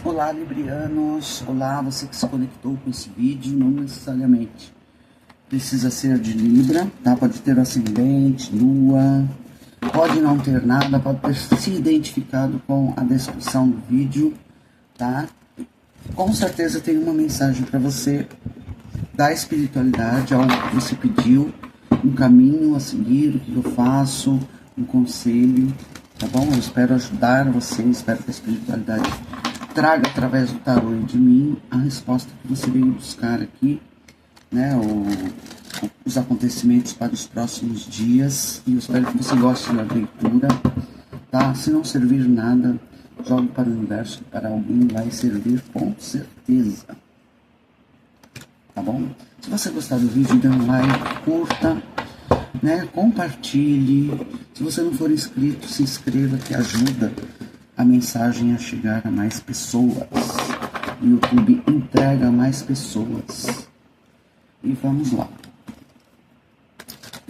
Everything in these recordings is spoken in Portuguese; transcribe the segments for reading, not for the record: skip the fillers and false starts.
Olá, librianos! Olá, você que se conectou com esse vídeo, não necessariamente precisa ser de Libra, tá? Pode ter ascendente, lua, pode não ter nada, pode ter se identificado com a descrição do vídeo, tá? Com certeza tem uma mensagem para você da espiritualidade, algo que você pediu, um caminho a seguir, o que eu faço, um conselho, tá bom? Eu espero ajudar você, espero que a espiritualidade traga através do tarô e de mim a resposta que você veio buscar aqui, né? Os acontecimentos para os próximos dias. E eu espero que você goste da leitura, tá? Se não servir nada, jogue para o universo, para alguém vai servir com certeza. Tá bom? Se você gostar do vídeo, dê um like, curta, né? Compartilhe. Se você não for inscrito, se inscreva, que ajuda a mensagem a chegar a mais pessoas. O YouTube entrega a mais pessoas. E vamos lá.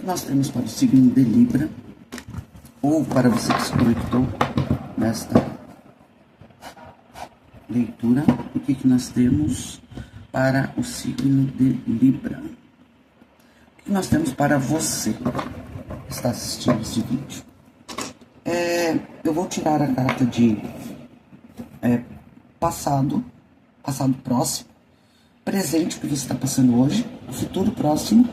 Nós temos para o signo de Libra, ou para você que se conectou nesta leitura, o que nós temos para o signo de Libra? O que nós temos para você que está assistindo esse vídeo? Eu vou tirar a carta de passado próximo, presente, o que você está passando hoje, futuro próximo,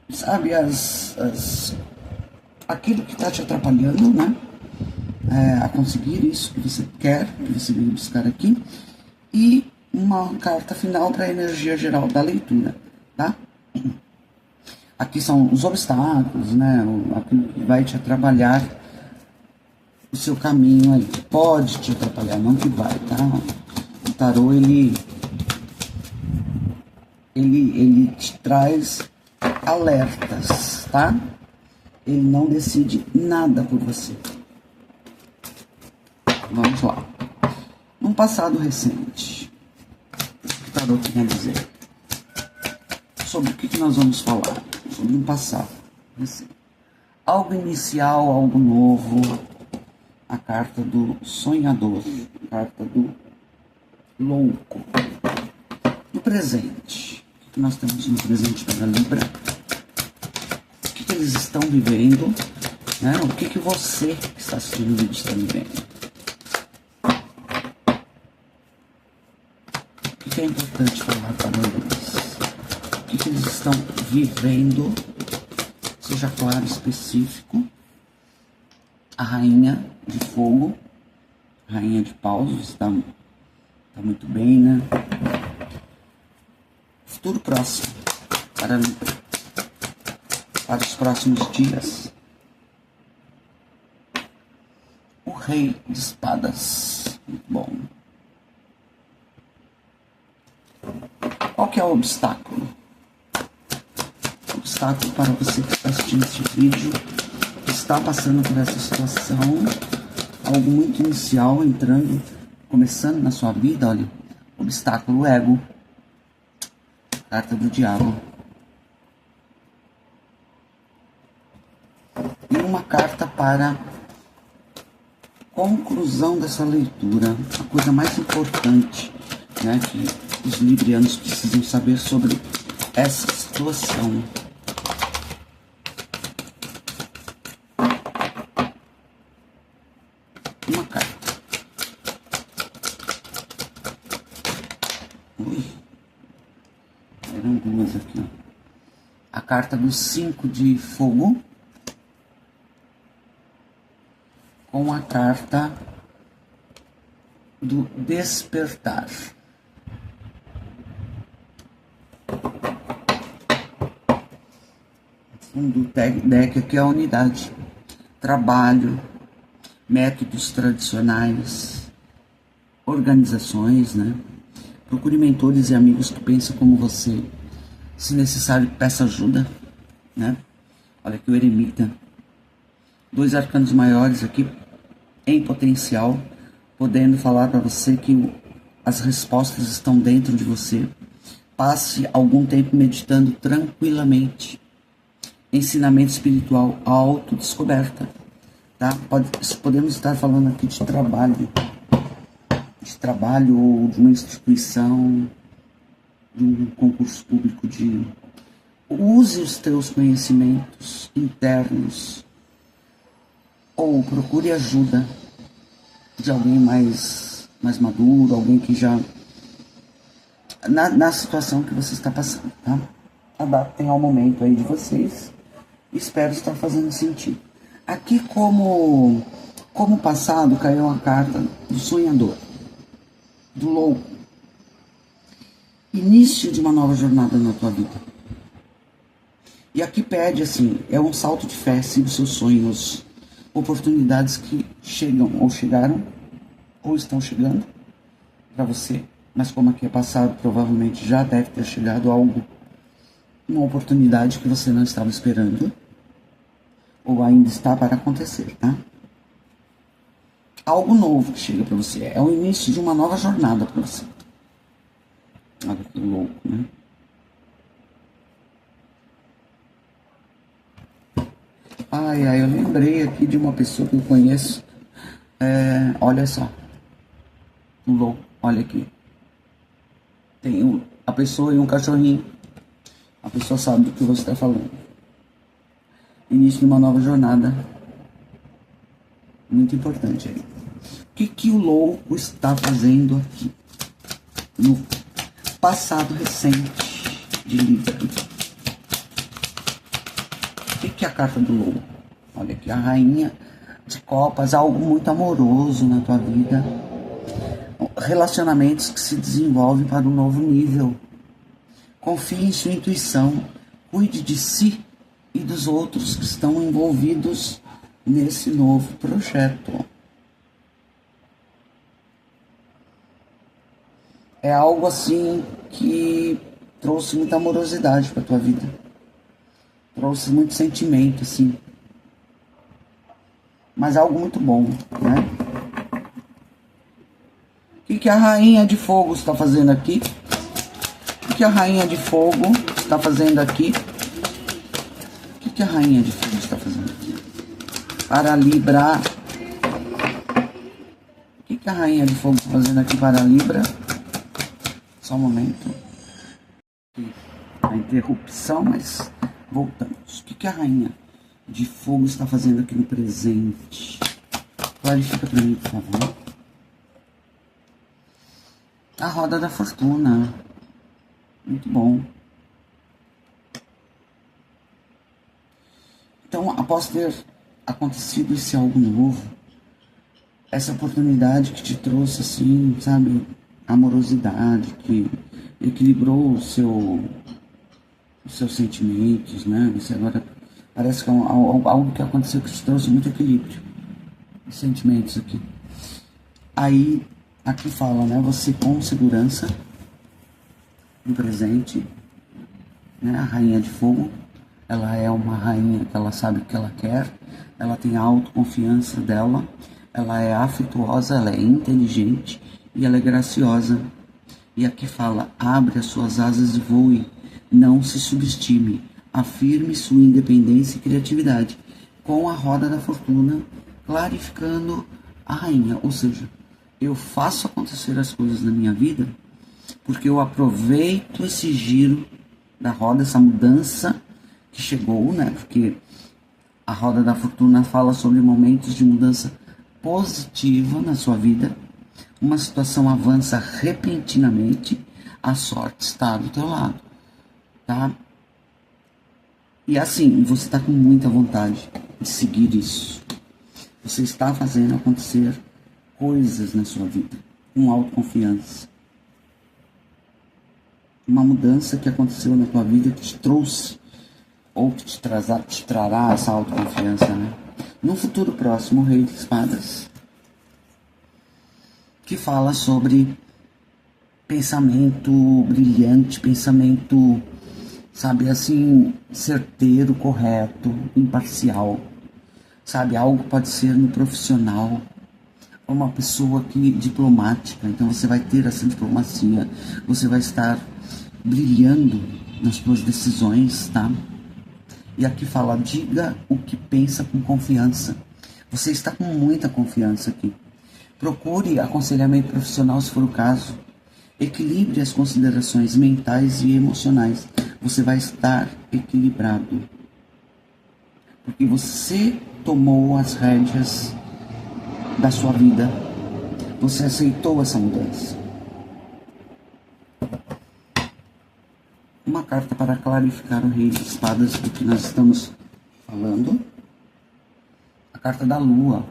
sabe, aquilo que está te atrapalhando, né, a conseguir isso que você quer, que você veio buscar aqui, e uma carta final para a energia geral da leitura, tá? Aqui são os obstáculos, né, aquilo que vai te atrapalhar o seu caminho aí, que pode te atrapalhar, não que vai, tá? O tarô, ele te traz alertas, tá? Ele não decide nada por você. Vamos lá. Num passado recente, o que o tarô quer dizer? Sobre o que nós vamos falar? Sobre um passado recente. Algo inicial, algo novo. A carta do sonhador, a carta do louco. No presente, o que nós temos no presente para a Libra? O que eles estão vivendo, né? O que você que está assistindo o vídeo está vivendo? O que é importante falar para eles? O que eles estão vivendo? Seja claro, específico. A rainha de fogo, rainha de paus, está muito bem, né? Futuro próximo, para os próximos dias. O rei de espadas, muito bom. Qual que é o obstáculo? O obstáculo para você que está assistindo este vídeo, está passando por essa situação, algo muito inicial, começando na sua vida, olha, obstáculo, ego, carta do diabo, e uma carta para conclusão dessa leitura, a coisa mais importante, né, que os librianos precisam saber sobre essa situação. Uma carta. Ui. Eram duas aqui, ó. A carta do 5 de fogo com a carta do despertar. O fundo do deck aqui é a unidade, trabalho, métodos tradicionais, organizações, né? Procure mentores e amigos que pensam como você. Se necessário, peça ajuda, né? Olha aqui o eremita. 2 arcanos maiores aqui em potencial, podendo falar para você que as respostas estão dentro de você. Passe algum tempo meditando tranquilamente. Ensinamento espiritual, autodescoberta. Tá? Podemos estar falando aqui de trabalho. trabalho ou de uma instituição, de um concurso público, use os teus conhecimentos internos ou procure ajuda de alguém mais maduro, alguém que já na situação que você está passando, tá? Adaptem ao momento aí de vocês. Espero estar fazendo sentido. Aqui, como passado, caiu a carta do sonhador, do louco. Início de uma nova jornada na tua vida. E aqui pede assim, é um salto de fé, siga os seus sonhos, oportunidades que chegam ou chegaram, ou estão chegando para você. Mas como aqui é passado, provavelmente já deve ter chegado algo, uma oportunidade que você não estava esperando, ou ainda está para acontecer, tá? Algo novo que chega para você, é o início de uma nova jornada para você. Olha que louco, né? Ai, eu lembrei aqui de uma pessoa que eu conheço, olha só, louco, olha aqui. Tem a pessoa e um cachorrinho. A pessoa sabe do que você está falando. Início de uma nova jornada. Muito importante aí. O que o louco está fazendo aqui? No passado recente de Libra. O que é a carta do louco? Olha aqui, a rainha de copas. Algo muito amoroso na tua vida. Relacionamentos que se desenvolvem para um novo nível. Confie em sua intuição. Cuide de si e dos outros que estão envolvidos nesse novo projeto. É algo assim que trouxe muita amorosidade para tua vida. Trouxe muito sentimento, assim. Mas algo muito bom, né? O que a rainha de fogo está fazendo aqui? O que a rainha de fogo está fazendo aqui? O que a rainha de fogo está fazendo aqui? Para Libra. O que a rainha de fogo está fazendo aqui para Libra? Só um momento. A interrupção, mas voltamos. O que a rainha de fogo está fazendo aqui no presente? Clarifica para mim, por favor. A roda da fortuna. Muito bom. Então, após ter acontecido esse algo novo, essa oportunidade que te trouxe, assim, sabe, amorosidade, que equilibrou os seus sentimentos, né? Você agora parece que é algo que aconteceu que te trouxe muito equilíbrio. Os sentimentos aqui. Aí, aqui fala, né? Você com segurança, no presente, né? A rainha de fogo, ela é uma rainha que ela sabe o que ela quer, ela tem a autoconfiança dela, ela é afetuosa, ela é inteligente e ela é graciosa. E aqui fala, abre as suas asas e voe, não se subestime, afirme sua independência e criatividade, com a roda da fortuna, clarificando a rainha, ou seja, eu faço acontecer as coisas na minha vida, porque eu aproveito esse giro da roda, essa mudança que chegou, né? Porque a roda da fortuna fala sobre momentos de mudança positiva na sua vida. Uma situação avança repentinamente, a sorte está do teu lado, tá? E assim, você está com muita vontade de seguir isso. Você está fazendo acontecer coisas na sua vida, com autoconfiança. Uma mudança que aconteceu na tua vida que te trouxe, ou que te trará essa autoconfiança, né? No futuro próximo, o Rei de Espadas, que fala sobre pensamento brilhante, pensamento, sabe, assim, certeiro, correto, imparcial, sabe, algo pode ser no profissional, uma pessoa que diplomática, então você vai ter essa diplomacia, você vai estar brilhando nas suas decisões, tá? E aqui fala, diga o que pensa com confiança. Você está com muita confiança aqui. Procure aconselhamento profissional se for o caso. Equilibre as considerações mentais e emocionais. Você vai estar equilibrado. Porque você tomou as rédeas da sua vida. Você aceitou essa mudança. Uma carta para clarificar o Rei de Espadas do que nós estamos falando. A carta da Lua.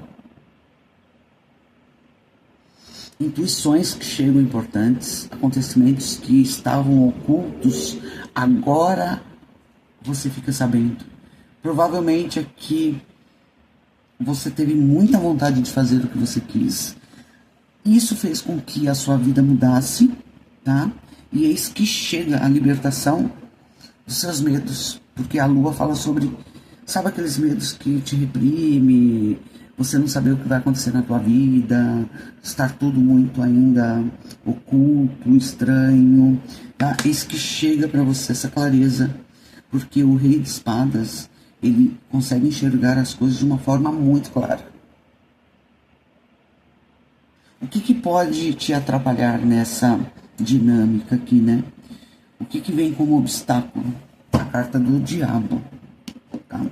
Intuições que chegam importantes, acontecimentos que estavam ocultos, agora você fica sabendo. Provavelmente é que você teve muita vontade de fazer o que você quis. Isso fez com que a sua vida mudasse, tá? E eis que chega a libertação dos seus medos, porque a Lua fala sobre, sabe aqueles medos que te reprime, você não saber o que vai acontecer na tua vida, estar tudo muito ainda oculto, estranho, tá? Eis que chega para você essa clareza, porque o Rei de Espadas, ele consegue enxergar as coisas de uma forma muito clara. O que pode te atrapalhar nessa dinâmica aqui, né? O que vem como obstáculo? A carta do Diabo, tá?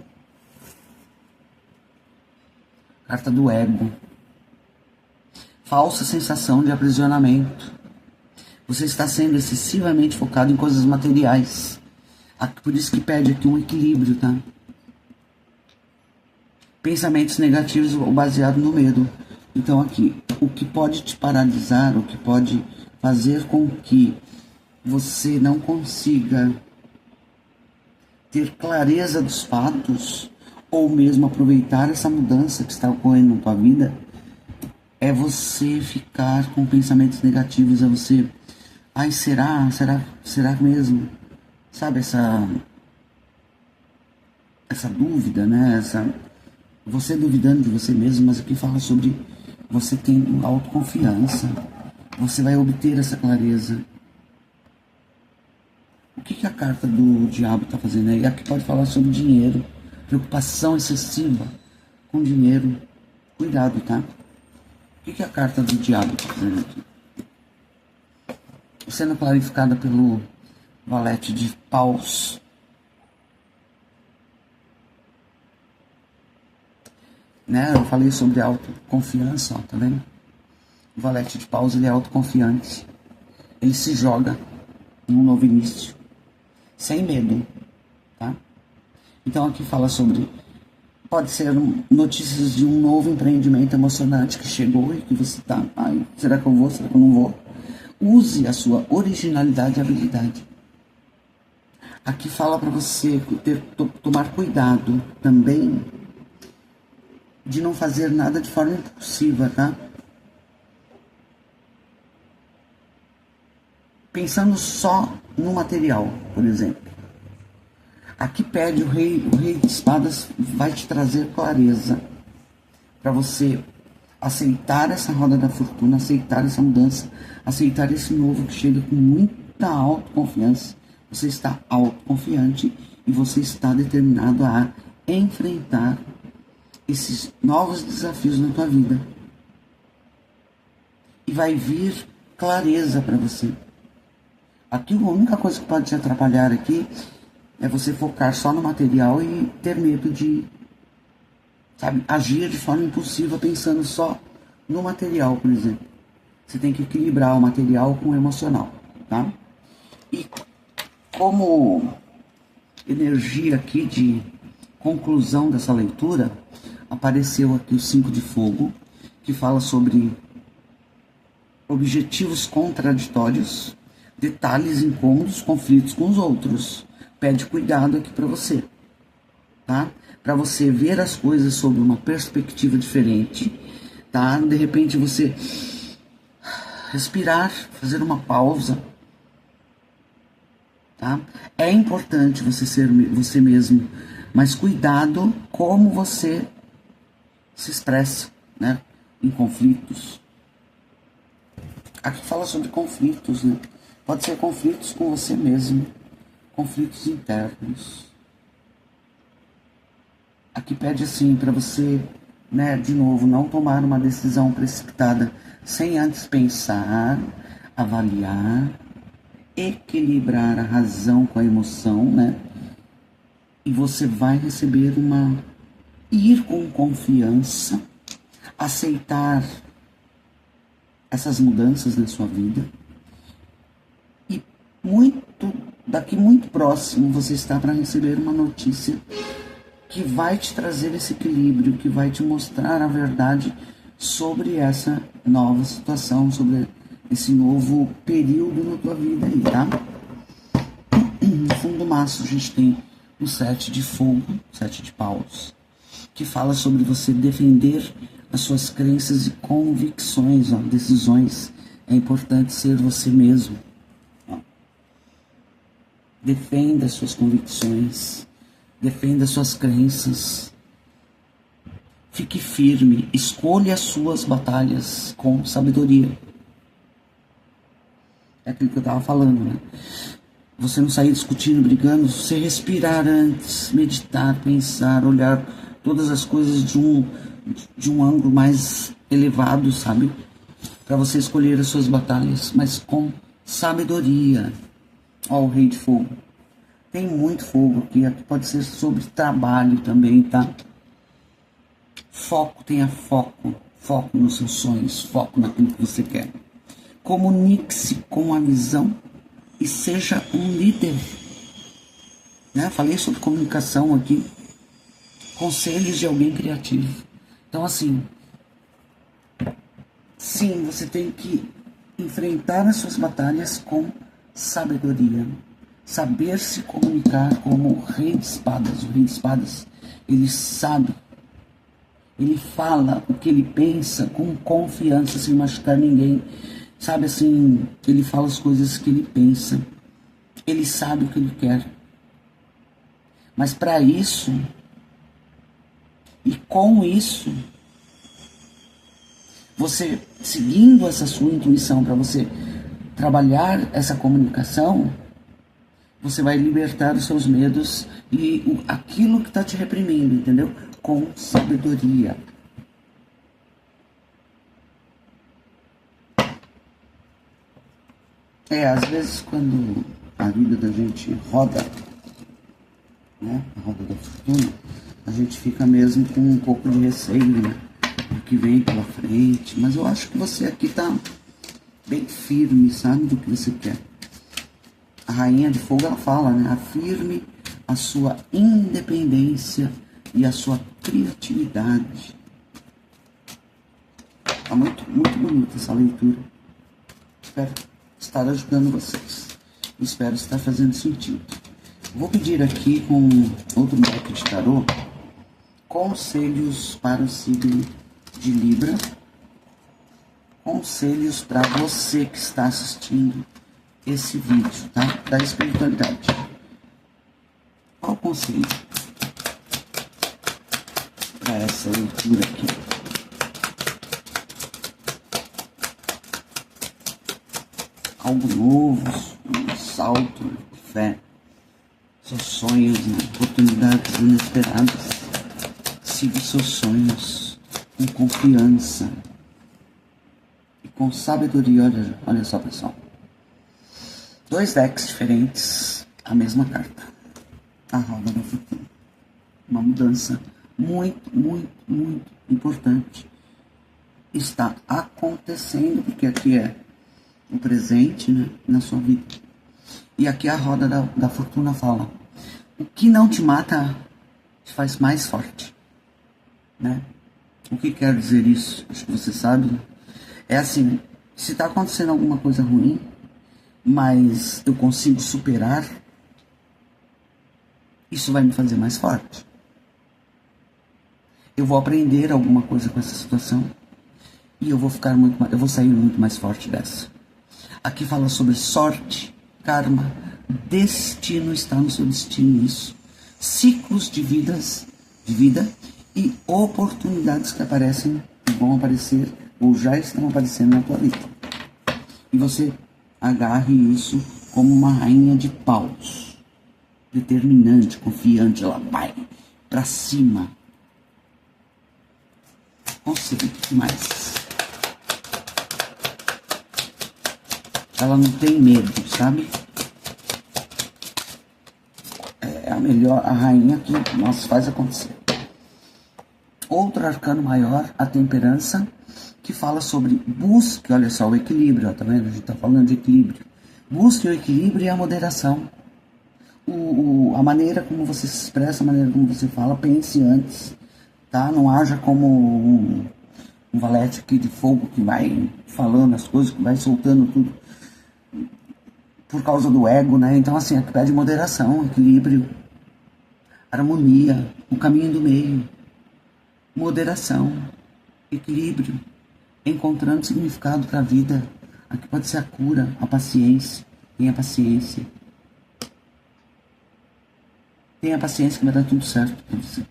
Carta do ego. Falsa sensação de aprisionamento. Você está sendo excessivamente focado em coisas materiais. Por isso que pede aqui um equilíbrio, tá? Pensamentos negativos ou baseado no medo. Então aqui, o que pode te paralisar, o que pode fazer com que você não consiga ter clareza dos fatos, ou mesmo aproveitar essa mudança que está ocorrendo na tua vida, é você ficar com pensamentos negativos, é você, ai, será mesmo? Sabe, essa dúvida, né? Você duvidando de você mesmo, mas aqui fala sobre você tendo autoconfiança, você vai obter essa clareza. O que a carta do Diabo está fazendo aí? Aqui pode falar sobre dinheiro, preocupação excessiva com dinheiro. Cuidado, tá? O que a carta do Diabo está fazendo aqui? Sendo clarificada pelo Valete de Paus. Né? Eu falei sobre autoconfiança, ó, tá vendo? O Valete de Paus, ele é autoconfiante. Ele se joga num novo início, sem medo, tá? Então aqui fala sobre, pode ser notícias de um novo empreendimento emocionante que chegou e que você tá, ai, será que eu vou, será que eu não vou? Use a sua originalidade e habilidade. Aqui fala para você tomar cuidado também de não fazer nada de forma impulsiva, tá? Pensando só no material, por exemplo. Aqui pede o rei de espadas, vai te trazer clareza para você aceitar essa roda da fortuna, aceitar essa mudança, aceitar esse novo que chega com muita autoconfiança. Você está autoconfiante e você está determinado a enfrentar esses novos desafios na tua vida. E vai vir clareza para você. Aqui a única coisa que pode te atrapalhar aqui é você focar só no material e ter medo de, sabe, agir de forma impulsiva pensando só no material, por exemplo. Você tem que equilibrar o material com o emocional, tá? E como energia aqui de conclusão dessa leitura, apareceu aqui o 5 de fogo, que fala sobre objetivos contraditórios, detalhes incômodos, conflitos com os outros. Pede cuidado aqui para você, tá? Para você ver as coisas sob uma perspectiva diferente, tá? De repente você respirar, fazer uma pausa, tá? É importante você ser você mesmo, mas cuidado como você se expressa, né? Em conflitos. Aqui fala sobre conflitos, né? Pode ser conflitos com você mesmo, conflitos internos. Aqui pede assim para você né, de novo, não tomar uma decisão precipitada sem antes pensar, avaliar, equilibrar a razão com a emoção, né? E você vai receber ir com confiança, aceitar essas mudanças na sua vida. E daqui muito próximo você está para receber uma notícia que vai te trazer esse equilíbrio, que vai te mostrar a verdade sobre essa nova situação, sobre esse novo período na tua vida aí, tá? No fundo do maço a gente tem o 7 de fogo, 7 de paus, que fala sobre você defender as suas crenças e convicções, ó, decisões. É importante ser você mesmo. Ó. Defenda as suas convicções, defenda as suas crenças. Fique firme, escolha as suas batalhas com sabedoria. É aquilo que eu estava falando, né? Você não sair discutindo, brigando, você respirar antes, meditar, pensar, olhar todas as coisas de um ângulo mais elevado, sabe? Para você escolher as suas batalhas, mas com sabedoria. Ó, o Rei de Fogo. Tem muito fogo aqui pode ser sobre trabalho também, tá? Foco, tenha foco. Foco nos seus sonhos, foco naquilo que você quer. Comunique-se com a visão e seja um líder. Né? Falei sobre comunicação aqui. Conselhos de alguém criativo. Então, assim, sim, você tem que enfrentar as suas batalhas com sabedoria. Saber se comunicar como o Rei de Espadas. O Rei de Espadas, ele sabe. Ele fala o que ele pensa com confiança, sem machucar ninguém. Sabe assim, ele fala as coisas que ele pensa. Ele sabe o que ele quer. Mas para isso, e com isso, você seguindo essa sua intuição, para você trabalhar essa comunicação, você vai libertar os seus medos e aquilo que está te reprimindo, entendeu? Com sabedoria. Às vezes quando a vida da gente roda, né, a roda da fortuna, a gente fica mesmo com um pouco de receio, né, do que vem pela frente. Mas eu acho que você aqui tá bem firme, sabe, do que você quer. A Rainha de Fogo, ela fala, né, afirme a sua independência e a sua criatividade. Tá muito, muito bonita essa leitura. Espero estar ajudando vocês. Espero estar fazendo sentido. Vou pedir aqui com outro deck de tarô conselhos para o signo de Libra. Conselhos para você que está assistindo esse vídeo, tá? Da espiritualidade. Qual o conselho para essa leitura aqui? Algo novo, um salto de fé, seus sonhos, né? Oportunidades inesperadas. Siga seus sonhos com confiança e com sabedoria. Olha só, pessoal. 2 decks diferentes, a mesma carta. A roda da fortuna. Uma mudança muito, muito, muito importante está acontecendo, porque aqui é o presente, né, na sua vida. E aqui a roda da fortuna fala: o que não te mata te faz mais forte, né? O que quer dizer isso? Acho que você sabe, né? É assim, se está acontecendo alguma coisa ruim, mas eu consigo superar, isso vai me fazer mais forte. Eu vou aprender alguma coisa com essa situação e eu vou sair muito mais forte dessa. Aqui fala sobre sorte, karma, destino, está no seu destino isso. Ciclos de vida e oportunidades que aparecem, que vão aparecer ou já estão aparecendo na tua vida. E você agarre isso como uma rainha de paus, determinante, confiante, ela vai pra cima. Nossa, o que mais? Ela não tem medo, sabe? É a melhor, a rainha que nos faz acontecer. Outro arcano maior, a temperança, que fala sobre busque, olha só, o equilíbrio, ó, tá vendo? A gente tá falando de equilíbrio. Busque o equilíbrio e a moderação. A maneira como você se expressa, a maneira como você fala, pense antes, tá? Não haja como um valete aqui de fogo que vai falando as coisas, que vai soltando tudo por causa do ego, né? Então, assim, aqui pede moderação, equilíbrio, harmonia, o caminho do meio, moderação, equilíbrio, encontrando significado para a vida. Aqui pode ser a cura, a paciência. Tenha paciência. Tenha paciência que vai dar tudo certo para você.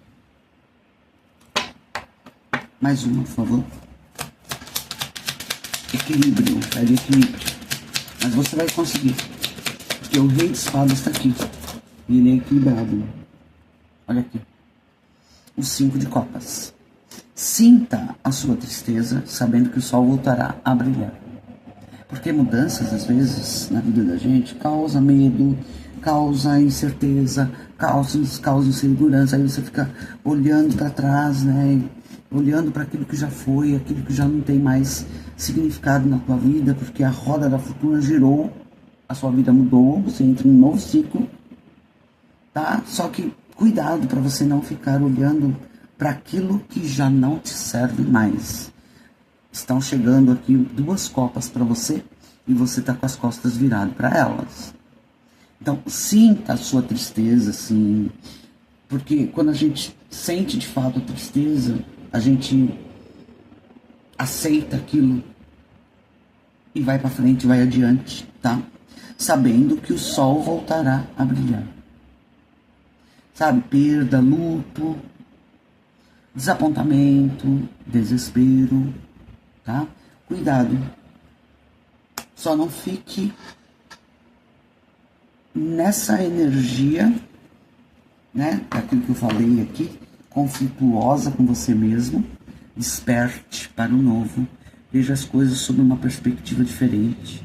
Mais uma, por favor. Equilíbrio, pede equilíbrio. Mas você vai conseguir. Porque o rei de espadas está aqui. E ele é equilibrado. Olha aqui. O 5 de copas. Sinta a sua tristeza, sabendo que o sol voltará a brilhar. Porque mudanças, às vezes, na vida da gente, causa medo, causa incerteza, causa insegurança. Aí você fica olhando para trás, né? Olhando para aquilo que já foi, aquilo que já não tem mais significado na tua vida, porque a roda da fortuna girou, a sua vida mudou, você entra em um novo ciclo, tá? Só que cuidado para você não ficar olhando para aquilo que já não te serve mais. Estão chegando aqui 2 copas para você e você tá com as costas viradas para elas. Então, sinta a sua tristeza, assim, porque quando a gente sente de fato a tristeza, a gente aceita aquilo e vai para frente, vai adiante, tá? Sabendo que o sol voltará a brilhar. Sabe, perda, luto, desapontamento, desespero, tá? Cuidado. Só não fique nessa energia, né? Aquilo que eu falei aqui, conflituosa com você mesmo. Desperte para o novo. Veja as coisas sob uma perspectiva diferente,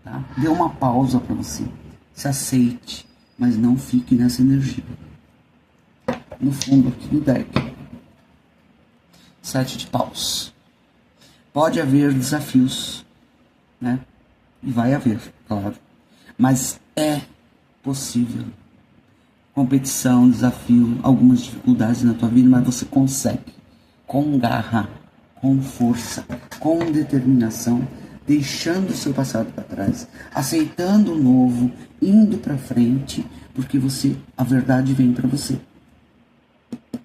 tá? Dê uma pausa para você. Se aceite, mas não fique nessa energia. No fundo aqui do deck, 7 de paus. Pode haver desafios, né? E vai haver, claro. Mas é possível. Competição, desafio, algumas dificuldades na tua vida, mas você consegue. Com garra, com força, com determinação, deixando o seu passado para trás, aceitando o novo, indo para frente, porque a verdade vem para você.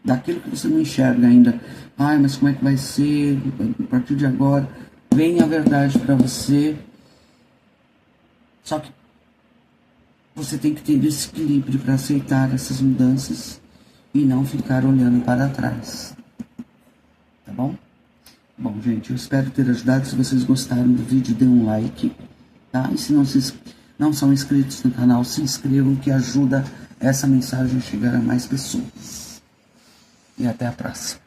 Daquilo que você não enxerga ainda, ai, mas como é que vai ser a partir de agora? Vem a verdade para você. Só que você tem que ter esse equilíbrio para aceitar essas mudanças e não ficar olhando para trás. Tá bom? Bom, gente, eu espero ter ajudado. Se vocês gostaram do vídeo, dê um like, tá? E se não são inscritos no canal, se inscrevam, que ajuda essa mensagem a chegar a mais pessoas. E até a próxima.